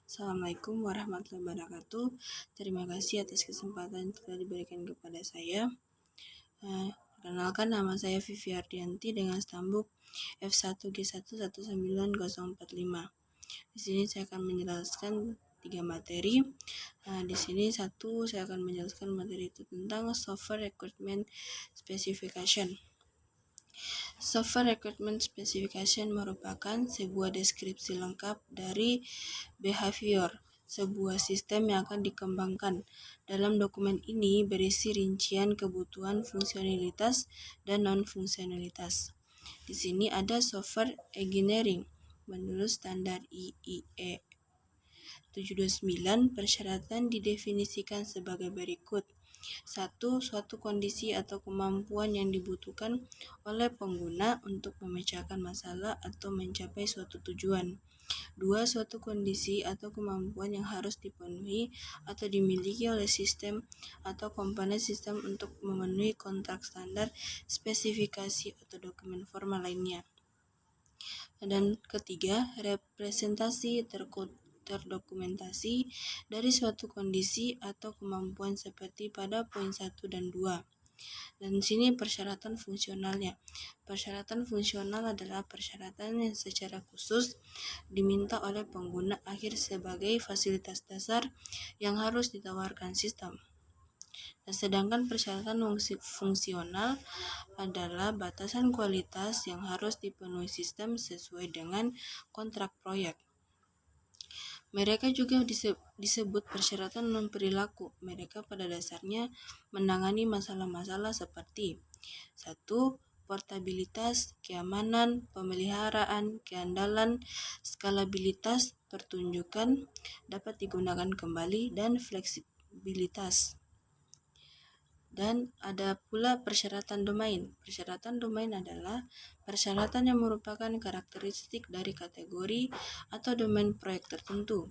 Assalamualaikum warahmatullahi wabarakatuh. Terima kasih atas kesempatan yang telah diberikan kepada saya. Perkenalkan, nama saya Vivi Ardianti dengan stambuk F1G11945. Di sini saya akan menjelaskan 3 materi. Di sini saya akan menjelaskan materi itu tentang Software Requirement Specification. Software Requirement Specification merupakan sebuah deskripsi lengkap dari behavior, sebuah sistem yang akan dikembangkan. Dalam dokumen ini berisi rincian kebutuhan fungsionalitas dan non-fungsionalitas. Di sini ada software engineering menurut standar IEEE 729. Persyaratan didefinisikan sebagai berikut. 1. Suatu kondisi atau kemampuan yang dibutuhkan oleh pengguna untuk memecahkan masalah atau mencapai suatu tujuan. 2. Suatu kondisi atau kemampuan yang harus dipenuhi atau dimiliki oleh sistem atau komponen sistem untuk memenuhi kontrak standar, spesifikasi, atau dokumen formal lainnya. Dan ketiga, representasi terdokumentasi dari suatu kondisi atau kemampuan seperti pada poin 1 dan 2. Dan sini persyaratan fungsionalnya. Persyaratan fungsional adalah persyaratan yang secara khusus diminta oleh pengguna akhir sebagai fasilitas dasar yang harus ditawarkan sistem. Nah, sedangkan persyaratan fungsional adalah batasan kualitas yang harus dipenuhi sistem sesuai dengan kontrak proyek. Mereka juga disebut persyaratan non-perilaku. Mereka pada dasarnya menangani masalah-masalah seperti 1. Portabilitas, keamanan, pemeliharaan, keandalan, skalabilitas, pertunjukan, dapat digunakan kembali, dan fleksibilitas. Dan ada pula persyaratan domain. Persyaratan domain adalah persyaratan yang merupakan karakteristik dari kategori atau domain proyek tertentu.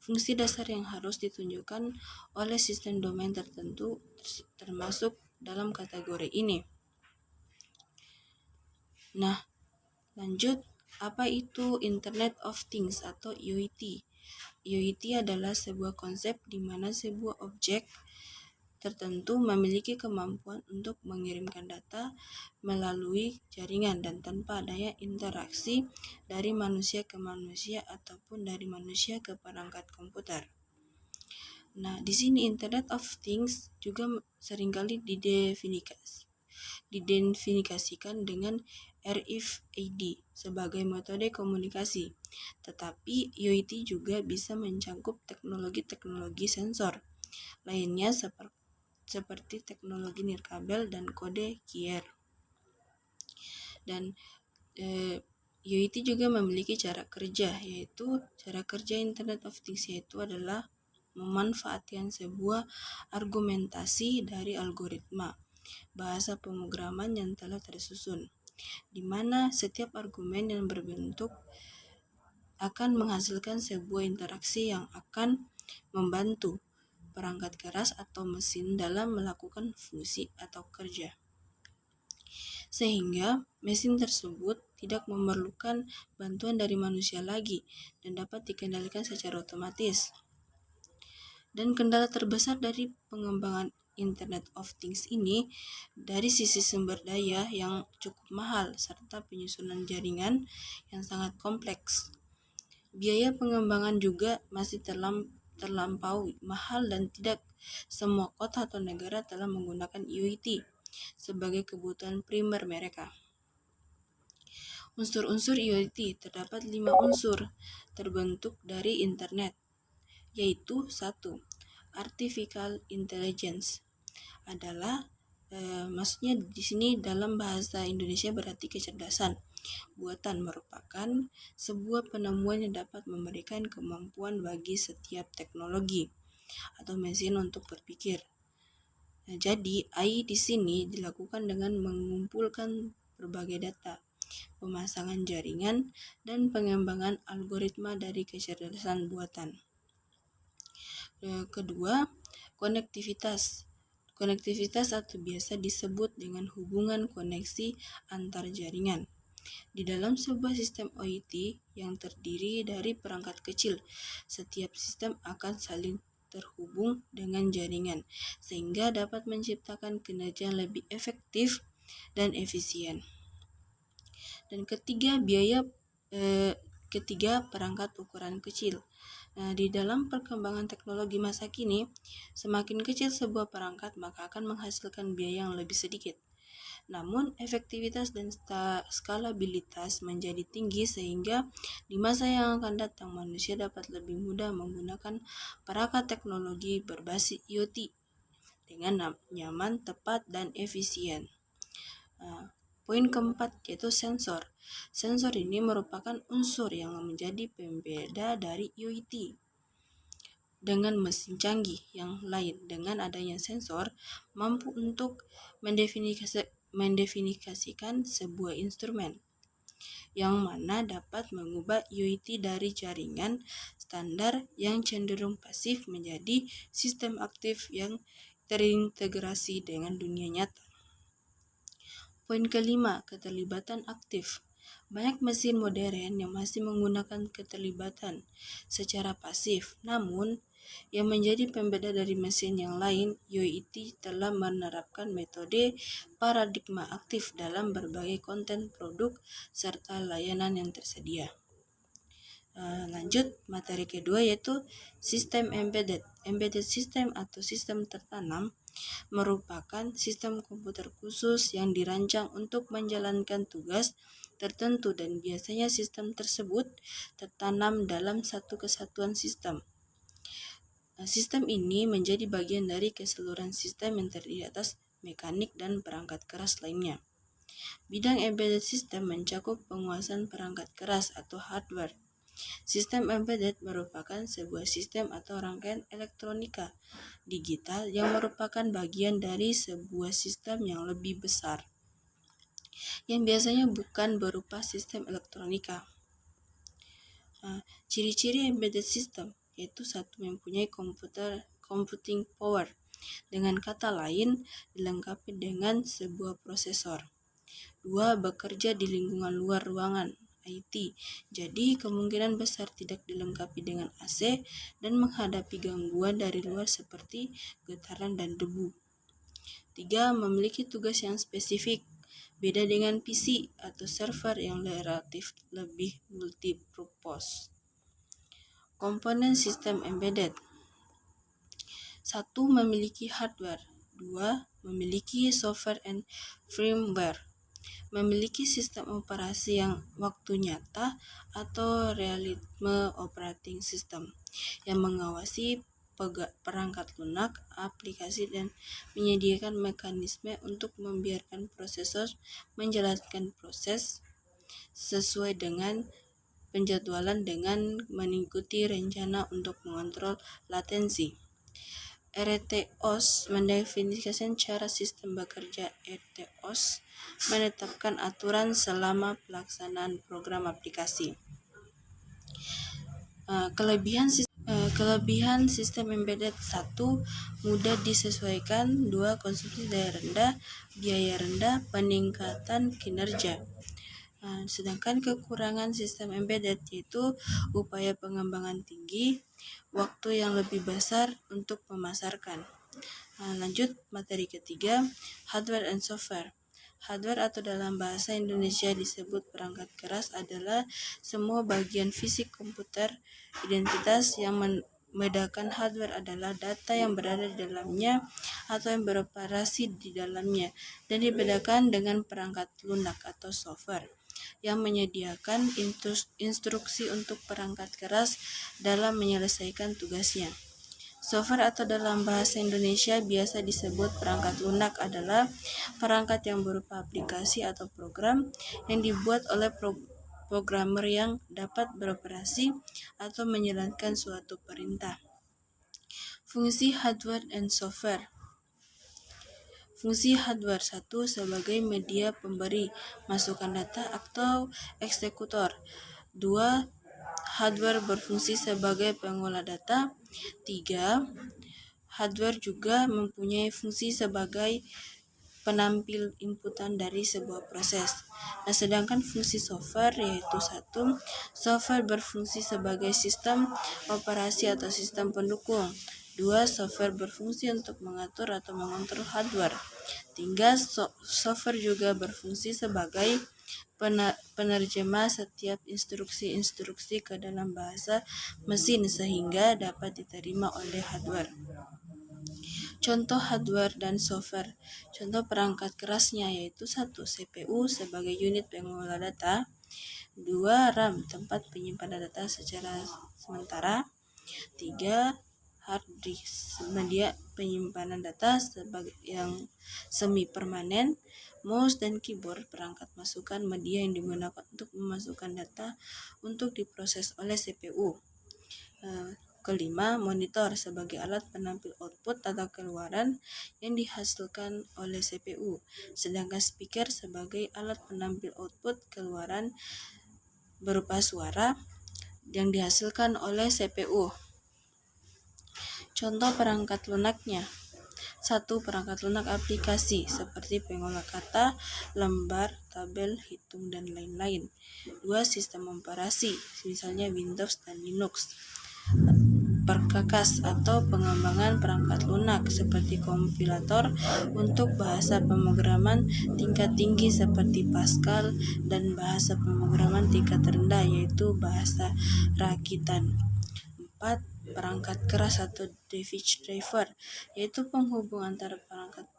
Fungsi dasar yang harus ditunjukkan oleh sistem domain tertentu termasuk dalam kategori ini. Nah, lanjut, apa itu Internet of Things atau IoT? IoT adalah sebuah konsep di mana sebuah objek tertentu memiliki kemampuan untuk mengirimkan data melalui jaringan dan tanpa adanya interaksi dari manusia ke manusia ataupun dari manusia ke perangkat komputer. Nah, di sini Internet of Things juga seringkali didefinisikan dengan RFID sebagai metode komunikasi. Tetapi IoT juga bisa mencangkup teknologi-teknologi sensor lainnya seperti teknologi nirkabel dan kode QR. Dan IoT juga memiliki cara kerja, yaitu cara kerja Internet of Things yaitu adalah memanfaatkan sebuah argumentasi dari algoritma bahasa pemrograman yang telah tersusun, di mana setiap argumen yang berbentuk akan menghasilkan sebuah interaksi yang akan membantu perangkat keras atau mesin dalam melakukan fungsi atau kerja. Sehingga mesin tersebut tidak memerlukan bantuan dari manusia lagi dan dapat dikendalikan secara otomatis. Dan kendala terbesar dari pengembangan Internet of Things ini dari sisi sumber daya yang cukup mahal serta penyusunan jaringan yang sangat kompleks. Biaya pengembangan juga masih terlampau mahal dan tidak semua kota atau negara telah menggunakan IoT sebagai kebutuhan primer mereka. Unsur-unsur IoT terdapat 5 unsur terbentuk dari internet, yaitu 1. Artificial Intelligence adalah maksudnya di sini dalam bahasa Indonesia berarti kecerdasan buatan, merupakan sebuah penemuan yang dapat memberikan kemampuan bagi setiap teknologi atau mesin untuk berpikir. Nah, jadi AI di sini dilakukan dengan mengumpulkan berbagai data, pemasangan jaringan, dan pengembangan algoritma dari kecerdasan buatan. Kedua, konektivitas. Konektivitas atau biasa disebut dengan hubungan koneksi antar jaringan. Di dalam sebuah sistem OIT yang terdiri dari perangkat kecil, setiap sistem akan saling terhubung dengan jaringan, sehingga dapat menciptakan kinerja yang lebih efektif dan efisien. Dan ketiga, perangkat ukuran kecil. Nah, di dalam perkembangan teknologi masa kini, semakin kecil sebuah perangkat maka akan menghasilkan biaya yang lebih sedikit. Namun, efektivitas dan skalabilitas menjadi tinggi sehingga di masa yang akan datang manusia dapat lebih mudah menggunakan perangkat teknologi berbasis IoT dengan nyaman, tepat, dan efisien. Poin keempat yaitu sensor. Sensor ini merupakan unsur yang menjadi pembeda dari IoT dengan mesin canggih yang lain. Dengan adanya sensor, mampu untuk mendefinisikan sebuah instrumen yang mana dapat mengubah IoT dari jaringan standar yang cenderung pasif menjadi sistem aktif yang terintegrasi dengan dunia nyata. Poin kelima, keterlibatan aktif. Banyak mesin modern yang masih menggunakan keterlibatan secara pasif, namun yang menjadi pembeda dari mesin yang lain, IoT telah menerapkan metode paradigma aktif dalam berbagai konten produk serta layanan yang tersedia. Lanjut, materi kedua yaitu sistem embedded. Embedded system atau sistem tertanam merupakan sistem komputer khusus yang dirancang untuk menjalankan tugas tertentu dan biasanya sistem tersebut tertanam dalam satu kesatuan sistem. Sistem ini menjadi bagian dari keseluruhan sistem yang terdiri atas mekanik dan perangkat keras lainnya. Bidang embedded system mencakup penguasaan perangkat keras atau hardware. Sistem embedded merupakan sebuah sistem atau rangkaian elektronika digital yang merupakan bagian dari sebuah sistem yang lebih besar, yang biasanya bukan berupa sistem elektronika. Ciri-ciri embedded system yaitu satu, mempunyai computing power. Dengan kata lain, dilengkapi dengan sebuah prosesor. 2. Bekerja di lingkungan luar ruangan IT, jadi kemungkinan besar tidak dilengkapi dengan AC dan menghadapi gangguan dari luar seperti getaran dan debu. 3. Memiliki tugas yang spesifik, beda dengan PC atau server yang relatif lebih multipurpose. Komponen sistem embedded. 1. Memiliki hardware. 2. Memiliki software and firmware. Memiliki sistem operasi yang waktu nyata atau real-time operating system yang mengawasi perangkat lunak, aplikasi, dan menyediakan mekanisme untuk membiarkan prosesor menjalankan proses sesuai dengan penjadwalan dengan mengikuti rencana untuk mengontrol latensi. RTOS mendefinisikan cara sistem bekerja. RTOS menetapkan aturan selama pelaksanaan program aplikasi. Kelebihan sistem embedded. 1. Mudah disesuaikan. 2. Konsumsi daya rendah, biaya rendah, peningkatan kinerja. Sedangkan kekurangan sistem embedded yaitu upaya pengembangan tinggi, waktu yang lebih besar untuk memasarkan. Lanjut, materi ketiga, hardware and software. Hardware atau dalam bahasa Indonesia disebut perangkat keras adalah semua bagian fisik komputer. Identitas yang membedakan hardware adalah data yang berada di dalamnya atau yang beroperasi di dalamnya, dan dibedakan dengan perangkat lunak atau software yang menyediakan instruksi untuk perangkat keras dalam menyelesaikan tugasnya. Software atau dalam bahasa Indonesia biasa disebut perangkat lunak adalah perangkat yang berupa aplikasi atau program yang dibuat oleh programmer yang dapat beroperasi atau menjalankan suatu perintah. Fungsi hardware and software. Fungsi hardware. 1. Sebagai media pemberi masukan data atau eksekutor. 2. Hardware berfungsi sebagai pengolah data. 3. Hardware juga mempunyai fungsi sebagai penampil inputan dari sebuah proses. Nah, sedangkan fungsi software yaitu satu, software berfungsi sebagai sistem operasi atau sistem pendukung. 2. Software berfungsi untuk mengatur atau mengontrol hardware. 3. Software juga berfungsi sebagai penerjemah setiap instruksi-instruksi ke dalam bahasa mesin sehingga dapat diterima oleh hardware. Contoh hardware dan software. Contoh perangkat kerasnya yaitu 1. CPU sebagai unit pengelola data. 2. RAM tempat penyimpanan data secara sementara. 3. Hard disk media penyimpanan data sebagai yang semi permanen. Mouse dan keyboard perangkat masukan media yang digunakan untuk memasukkan data untuk diproses oleh CPU. Kelima, monitor sebagai alat penampil output atau keluaran yang dihasilkan oleh CPU, sedangkan speaker sebagai alat penampil output keluaran berupa suara yang dihasilkan oleh CPU. Contoh perangkat lunaknya. 1. Perangkat lunak aplikasi seperti pengolah kata, lembar, tabel, hitung, dan lain-lain. 2. Sistem operasi, misalnya Windows dan Linux. Perkakas atau pengembangan perangkat lunak seperti kompilator untuk bahasa pemrograman tingkat tinggi seperti Pascal dan bahasa pemrograman tingkat rendah yaitu bahasa rakitan. 4. Perangkat keras atau device driver yaitu penghubung antara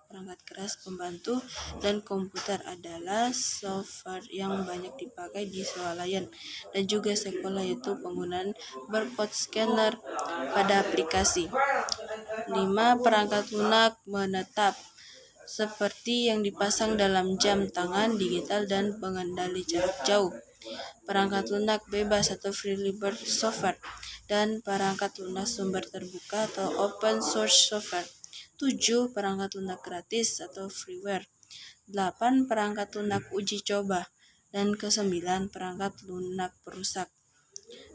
perangkat keras pembantu dan komputer adalah software yang banyak dipakai di swalayan dan juga sekolah yaitu penggunaan barcode scanner pada aplikasi. 5. Perangkat lunak menetap seperti yang dipasang dalam jam tangan digital dan pengendali jarak jauh. Perangkat lunak bebas atau freely bird software dan perangkat lunak sumber terbuka atau open source software. 7. Perangkat lunak gratis atau freeware. 8. Perangkat lunak uji coba. Dan ke-9 perangkat lunak perusak.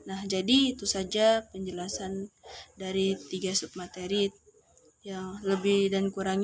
Nah, jadi itu saja penjelasan dari 3 submateri yang lebih dan kurangnya